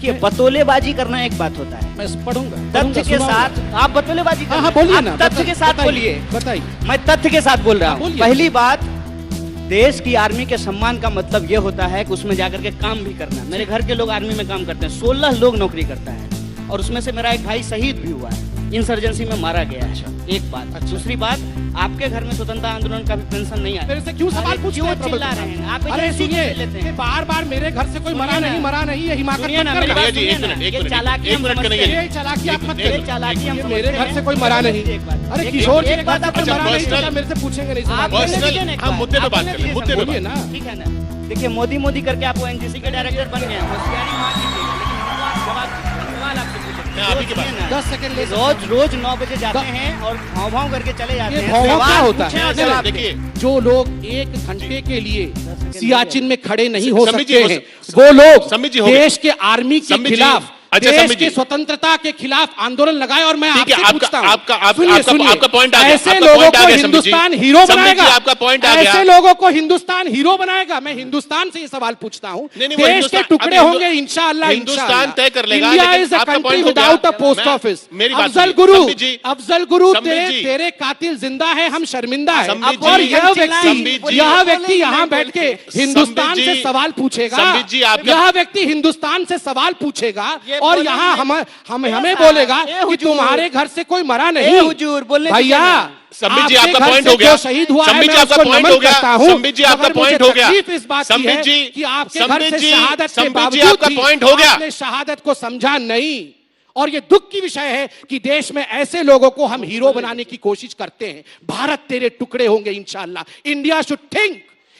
देखिए, बतौलेबाजी करना एक बात होता है, मैं पढ़ूंगा तथ्य के साथ। आप बतौलेबाजी हाँ बोलिए ना, तथ्य के साथ बोलिए। बताइए। मैं तथ्य के साथ बोल रहा हूँ। पहली बात, देश की आर्मी के सम्मान का मतलब ये होता है कि उसमें जाकर के काम भी करना। मेरे घर के लोग आर्मी में काम करते हैं, 16 लोग नौकरी करता है और उसमें से मेरा एक भाई शहीद भी हुआ है, इंसर्जेंसी में मारा गया है। एक बात। दूसरी बात, आपके घर में स्वतंत्रता आंदोलन का भी पेंशन नहीं आया। मेरे से क्यों सवाल पूछते हैं? क्यों चिल्ला रहे हैं आप? अरे सुनिए, बार बार मेरे घर से कोई मरा नहीं, ये हिमाकत मत करना। ये चालाकी हम समझते हैं। ये चालाकी आप मत करिए। चालाकी हम मेरे घर से कोई मरा नहीं। अरे किशोर जी, एक बात आपको मरा नहीं तो मेरे से पूछेंगे नहीं सवाल। हम मुद्दे पे बात करें, मुद्दे पे बोलिए ना। ठीक है ना। देखिए, मोदी करके आप एनजीसी के डायरेक्टर बन गए, होशियारी मार कीजिएगा, लेकिन सवाल आपसे मैं आप ही के पास 10 सेकंड ले। रोज 9 बजे जाते हैं और भाव करके चले जाते हैं। भाव क्या होता है? देखिए, जो लोग 1 घंटे के लिए सियाचिन में खड़े नहीं हो समीर जी, सकते हैं, वो लोग समीर जी, हो गए। देश के आर्मी के समीर जी, खिलाफ, अच्छा, देश समीर की जी। स्वतंत्रता के खिलाफ आंदोलन लगाए। और मैं ठीक है, आपसे पूछता हूं, आपका सुनिए, पॉइंट आ गया। ऐसे आपका लोगों point आ को गया, हिंदुस्तान समीर जी। हीरो समीर जी, बनाएगा। आपका पॉइंट आ गया। ऐसे लोगों को हिंदुस्तान हीरो बनाएगा। मैं हिंदुस्तान से ये सवाल पूछता हूँ, वो देश के हिंदुस्तान- टुकड़े अब होंगे इंशाअल्लाह। हिंदुस्तान तय कर लेगा, इंडिया लेकिन इज अ आपका कंट्री point हो गया। विदाउट अ पोस्ट मैं- ऑफिस। मेरी बात अफजल सुनिए, गुरु, समीर जी, अफजल गुरु, समीर जी। तेरे कातिल जिंदा है, हम शर्मिंदा है। समीर और जी, यह समीर व्यक्ति यहाँ बैठ के हिंदुस्तान समीर से जी, सवाल पूछेगा। समीर जी, आपका- यह व्यक्ति हिंदुस्तान से सवाल पूछेगा और बोलेंगे। यहाँ हमें बोलेगा कि तुम्हारे घर से कोई मरा नहीं। हुजूर, बोलने भैया, समीर जी, आपके आपका घर पॉइंट से हो गया। जो शहीद हुआ है, समीर जी, मैं आपका उसको पॉइंट नमन हो गया। करता हूं। समीर जी, आपका मगर मुझे पॉइंट हो गया। तकलीफ इस बात की समीर है जी, कि आपके घर समीर से जी, शहादत के समीर जी, बावजूद आपका भी पॉइंट हो गया। आपने शहादत को समझा नहीं। और ये दुख की विषय है कि देश में ऐसे लोगों को हम हीरो बनाने की कोशिश करते हैं। भारत तेरे टुकड़े होंगे इंशाअल्लाह।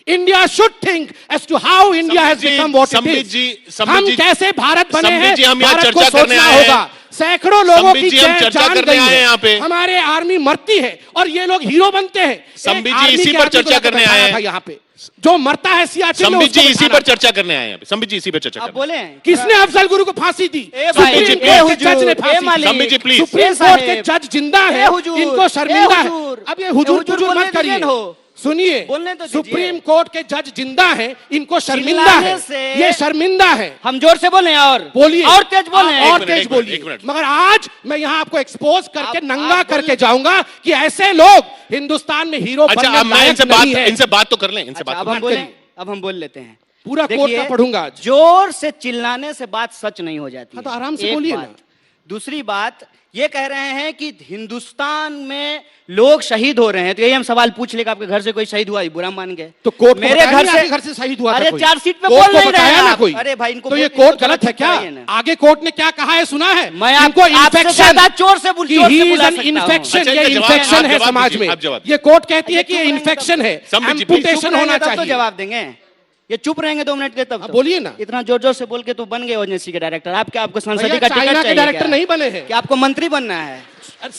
India should think as to how India has become what it is. हम कैसे भारत बने हैं, भारत को सोचना होगा। सैकड़ों लोगों की जान गई है, हमारे आर्मी मरती है और ये लोग हीरो बनते हैं। संबित जी, इसी पर चर्चा करने आए हैं यहाँ पे। जो मरता है सियाचिन में, संबित जी, उसको इसी बैठाना। पर चर्चा करने आए हैं। संबित जी, इसी पर चर्चा आप करने बोले किसने अफजल गुरु को फांसी दी? सुप्रीम जी, कोर्ट के जज ने फांसी दी। संबित जी, प्लीज। सुप्रीम कोर्ट के जज जिंदा है, इनको शर्मिंदा है। अब ये हुजूर मत करिए। सुनिए, बोलने तो दीजिए। सुप्रीम कोर्ट के जज जिंदा है, इनको शर्मिंदा चिल्लाने है। से- ये शर्मिंदा है। हम जोर से बोले और बोलिए, और तेज बोले और तेज बोलिए। एक मिनट। मगर आज मैं यहाँ आपको एक्सपोज करके आप नंगा करके बोलिए। जाऊंगा कि ऐसे लोग हिंदुस्तान में हीरो अच्छा, बनने अब मैं लायक नहीं है। इनसे बात तो कर लें, इनसे बात अब तो हम कर बोले, करिए। अब हम बोल लेते हैं। पूरा कोर्ट देखिए, का पढ़ूंगा आज। जोर से चिल्लाने से बात सच नहीं हो जाती हाँ, तो है। आराम से एक बोलिए बात। ना। दूसरी बात, ये कह रहे हैं कि हिंदुस्तान में लोग शहीद हो रहे हैं, तो यही हम सवाल पूछ लेगा, आपके घर से कोई शहीद हुआ, बुरा मान गए तो कोर्ट को मेरे बताया घर नहीं से आपके घर से शहीद हुआ था अरे कोई? 4 सीट पे कोर्ट बोल को नहीं बताया रहे ना आप। कोई? अरे भाई, इनको तो ये बोलने कोर्ट दो, गलत है क्या? बताइए ना। आगे कोर्ट ने क्या कहा है सुना है? मैं इनको आपसे इन्फेक्शन, ज्यादा जोर से कि जोर से he is बुला an सकता हूं। infection, अच्छा, ये इनका जवाब- इन्फेक्शन आप है जवाब समाज दीजिए, में। आप जवाब ये कोर्ट कहती है कि चुप ये रहेंगे इन्फेक्शन है, संबित जी, please, एम्पुटेशन होना तब तो चाहिए। जवाब देंगे। ये चुप रहेंगे 2 मिनट के तब तो। बोलिए ना। इतना जोर जोर से बोल के तो बन गए एजेंसी के डायरेक्टर। आपको संसदीय भैया, का टिकट चाइना के चाहिए डायरेक्टर क्या? नहीं बने हैं। कि आपको मंत्री बनना है?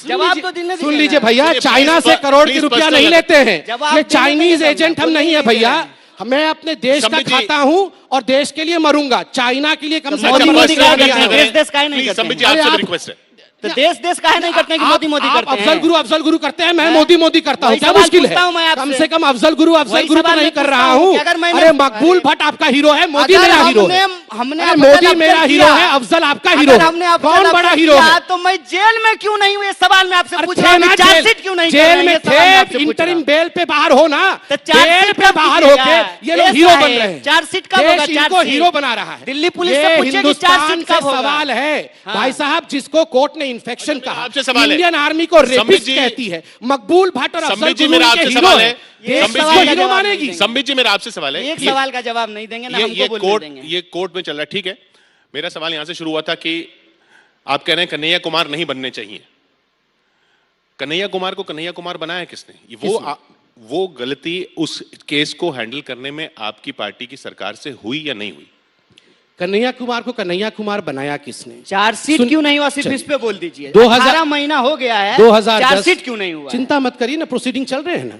जवाब तो दिलने सुन दीजिए लीजिए ना। भैया, सुनिए, चाइना प्लीज, से करोड़ के प्लीज रुपया पर्सनल नहीं लगे। लेते हैं। जवाब ये देने चाइनीज दीजिए, एजेंट हम बोलने नहीं है दीजिए भैया। ना। मैं अपने देश का संबित जी- खाता हूँ और देश के लिए मरूंगा। चाइना के लिए कम से मोदी कम मोदी क्या क्या किया करते है? हैं? देश काहे नहीं प्लीज, करते संबित जी, हैं? अरे आपसे आप- भी रिक्वेस्ट है। तो देश काहे नहीं करते हैं कि मोदी करते हैं? अफजल गुरु करते हैं, मैं हैं? मोदी करता हूँ। वही क्या सवाल मुश्किल है? पूछता हूं मैं आपसे। कम से कम अफजल गुरु वही तो सवाल नहीं मैं कर पूछता रहा हूं हूँ। कि अगर मैंने- अरे मकबूल भट्ट आपका हीरो है, मोदी अगर मेरा हीरो है। हमने अरे अफजल मोदी अफजल मेरा हीरो किया, है, अफजल आपका अगर हीरो है। हमने अफजल कौन अफजल बड़ा हीरो किया, है? तो मैं जेल में क्यों नहीं हूँ? ये सवाल मैं आपसे पूछ रहा थे हूँ। ना चार्जशीट क्यों नहीं कर रहे जेल हैं? में ये सवाल मैं आपसे थे, पूछ रहा इंटरिम हूं। बेल पे बाहर हो ना। तो चार्जशीट बेल पे कब बाहर कीजिएगा? होके ये लोग देश हीरो का बन है। रहे हैं। चार्जशीट कब देश होगा? इनको चार्जशीट? हीरो बना रहा है। दिल्ली पुलिस ये से पूछिए कि हिंदुस्तान चार्जशीट से कब होगा? सवाल है हाँ। भाई साहब, जिसको कोर्ट ने इन्फेक्शन कहा, आपसे सवाल है। इंडियन आर्मी को संबित रेपिस्ट जी- कहती है। मकबूल भट्ट और अफजल संबित जी, गुरु मेरा के आपसे हीरो सवाल है। है। ये संबित इसको जी- हीरो मानेगी? संबित जी, मेरा आपसे सवाल है। एक सवाल का जवाब नहीं देंगे ना, हमको बोलने देंगे। ये कोर्ट में चल रहा है, ठीक है। मेरा सवाल यहां से शुरू हुआ था कि आप कह रहे हैं कन्हैया कुमार नहीं बनने चाहिए। कन्हैया कुमार को कन्हैया कुमार बनाया किसने? वो गलती उस केस को हैंडल करने में आपकी पार्टी की सरकार से हुई या नहीं हुई? कन्हैया कुमार को कन्हैया कुमार बनाया किसने? चार्जशीट क्यों नहीं हुआ? सिर्फ इस पे बोल दीजिए। 2000 महीना हो गया है, 2010 चार्जशीट क्यों नहीं हुआ? चिंता मत करिए ना, प्रोसीडिंग चल रहे हैं ना।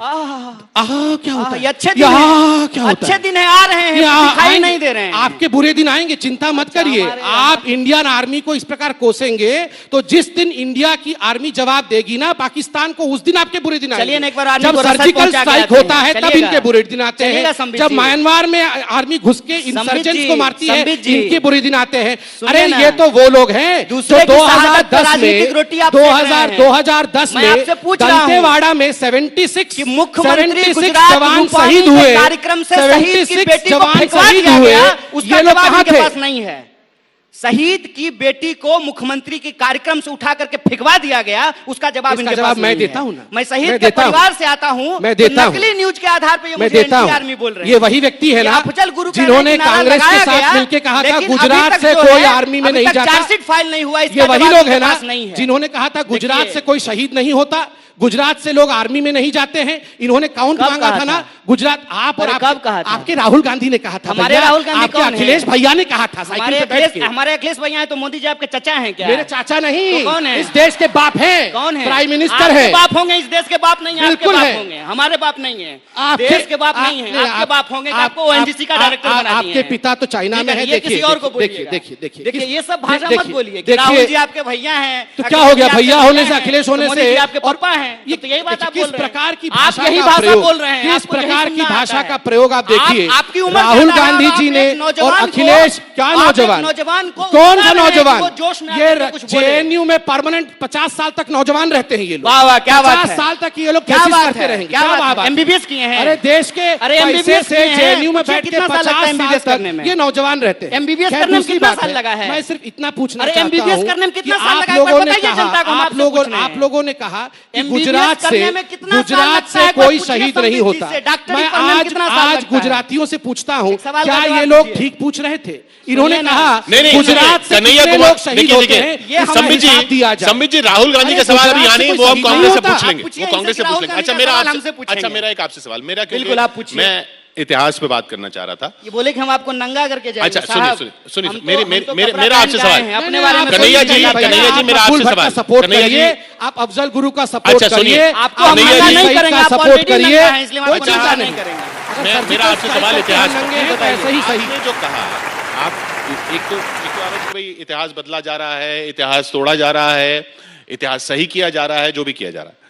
क्या होता ये है? अच्छे दिन हैं। क्या होता अच्छे है? दिन है, आ रहे हैं, दिखाई नहीं दे रहे हैं। आपके बुरे दिन आएंगे, चिंता मत करिए। हमारे आप इंडियन आर्मी को इस प्रकार कोसेंगे तो जिस दिन इंडिया की आर्मी जवाब देगी ना पाकिस्तान को, उस दिन आपके बुरे दिन आएंगे। चलिए ना, एक बार आर्मी जब को रसद सर्जिकल पहुंचा के स्ट्राइक आते हैं। होता है तब चलिएगा। इनके बुरे दिन आते चलिएगा हैं। संबित जब जी। म्यांमार में आर्मी घुस के इंसर्जेंट्स को मारती है, संबित जी, इनके बुरे दिन आते हैं। सुनिए अरे ना। ये तो वो लोग हैं जो दूसरे की शहादत पर 2010 राजनीतिक में रोटी आप सेक रहे हैं। 2010 मैं आपसे में पूछ रहा हूं दंतेवाड़ा में 76 कि मुख्यमंत्री 76 गुजरात जवान रूपानी शहीद के हुए, कार्यक्रम से शहीद की 76 बेटी को जवान फेंकवा शहीद दिया हुए, गया, उसका ये लोग जवाब कहां इनके थे? पास नहीं है। शहीद की बेटी को मुख्यमंत्री के कार्यक्रम से उठा करके फेंकवा दिया गया, उसका जवाब इसका इनके जवाब पास मैं नहीं देता है। हूं ना। मैं शहीद मैं के देता हूं। परिवार से आता हूं, मैं तो देता हूं। नकली न्यूज के आधार पर ये मैं मुझे देता एंटी हूं। आर्मी बोल रहे हैं। ये वही व्यक्ति है ये ना अफजल गुरु का जिन्होंने नारा कांग्रेस के लगाया साथ गया, मिलकर कहा था लेकिन गुजरात अभी तक से जो कोई है, आर्मी में अभी नहीं तक जाता। चार्जशीट फाइल नहीं हुआ, इसका ये वही जवाब लोग इनके हैं ना पास नहीं है। जिन्होंने कहा था गुजरात देखिए, से कोई शहीद नहीं होता, गुजरात से लोग आर्मी में नहीं जाते हैं। इन्होंने काउंट कब मांगा कहा था ना था? गुजरात। आप और अरे कब कहा था? आपके राहुल गांधी ने कहा था। हमारे भैया, राहुल गांधी आपके कौन है? अखिलेश भैया ने कहा था साइकिल पे बैठ के। हमारे अखिलेश भैया हैं तो मोदी जी आपके चचा हैं क्या? मेरे चाचा नहीं, तो कौन है? इस देश के बाप हैं। कौन है? प्राइम मिनिस्टर आपके है। बाप होंगे, इस देश के बाप नहीं है। आपके बिल्कुल बाप है। होंगे, हमारे बाप नहीं है। आपके- देश के बाप नहीं है, आपके बाप होंगे कि आपको ओएनजीसी का डायरेक्टर बना दिए आपके हैं। पिता तो चाइना ठीक में है। ये किसी और को देखिए बोलिएगा। देखिए देखिए देखिए ये सब भाषा देखिए, मत बोलिए कि देखिए, राहुल जी आपके भैया हैं, तो अखिलेश क्या हो गया? जी आपके भैया होने से, हैं, अखिलेश होने तो मोदी से जी आपके और पापा हैं, ये तो यही बात आप किस बोल रहे हैं। प्रकार की आप भाषा यही का भाषा प्रयोग, बोल रहे हैं, किस आपको यही प्रकार की सुनना भाषा आता का है। प्रयोग आप देखिए। आपकी उम्र राहुल ज्यादा है, गांधी आप जी एक ने और नौजवान को- अखिलेश क्या आप एक नौजवान नौजवान को कौन उकसा सा रहे हैं कि नौजवान? वो जोश में ये आकर के कुछ बोले। जेएनयू में परमानेंट 50 साल तक नौजवान रहते हैं ये लोग। वाह वाह क्या बात 50 है। साल तक ये लोग क्या कोशिश बात करते है, रहेंगे। क्या बात है। एमबीबीएस किए हैं। अरे देश के अरे पैसे MBBS से किए हैं। जेएनयू में पूछिए बैठ के कितना साल लगता है 50 MBBS साल करने में? तक ये नौजवान रहते हैं। MBBS खैर, करने में दूसरी कितना बात साल है, लगा है? मैं सिर्फ इतना पूछना अरे चाहता MBBS हूं करने में कि कितना साल आप लगा है? लोगों ने बताइए कहा, जनता को, हम आपसे पूछ रहे हैं। आप लोगों ने कहा कि MBBS गुजरात से करने में कितना साल गुजरात लगता से है? एक बार कोई पूछिए शहीद संबित नहीं जी होता। से, डॉक्टरी मैं पढ़ने में कितना साल आज लगता है? गुजरातियों से पूछता हूं, सवाल का क्या जवाब ये लोग दीजिए। ठीक पूछ रहे थे? इन्होंने सुनिए ना। कहा नहीं, गुजरात से कन्हैया कितने कुमार लोग शहीद देखिए, होते देखिए, हैं, ये इसका संबित हिसाब दिया जी जाए। संबित जी राहुल गांधी अरे का सवाल अभी गुजरात यहाँ से नहीं, कोई वो हम शहीद कांग्रेस से नहीं पूछ होता। लेंगे। पूछिए वो कांग्रेस से इनसे पूछ लेंगे। राहुल अच्छा गांधी मेरा का सवाल आपसे हमसे पूछेंगे। अच्छा मेरा एक आपसे सवाल, मेरा क्योंकि बिल्कुल, आप पूछिए। मैं इतिहास पे बात करना चाह रहा था। ये बोले कि हम आपको नंगा करके जाएंगे। अच्छा साहब, सुनिए हम तो- मेरे हम तो मेरे कपड़ा मेरा पहन आपसे के आए सवाल हैं, अपने बारे में कन्हैया कोई जी नहीं बताया। कन्हैया जी मेरा आप आपसे मकबूल भट्ट सवाल का सपोर्ट कन्हैया जी करिए, आप अफजल गुरु का सपोर्ट अच्छा, करिए, सुनिए, आपको आप हम कन्हैया मना जी नहीं सईद करेंगे, का आप सपोर्ट ऑलरेडी करिए, नंगा हैं, इसलिए हम कोई आपको चिंता मना नहीं नहीं करेंगे। मैं मेरा आपसे सवाल इतिहास पे। नंगे हैं तो ऐसे ही सही। आपने जो कहा, आप एक तो आरोप कि भाई इतिहास बदला जा रहा है, इतिहास तोड़ा जा रहा है, इतिहास सही किया जा रहा है, जो भी किया जा रहा है।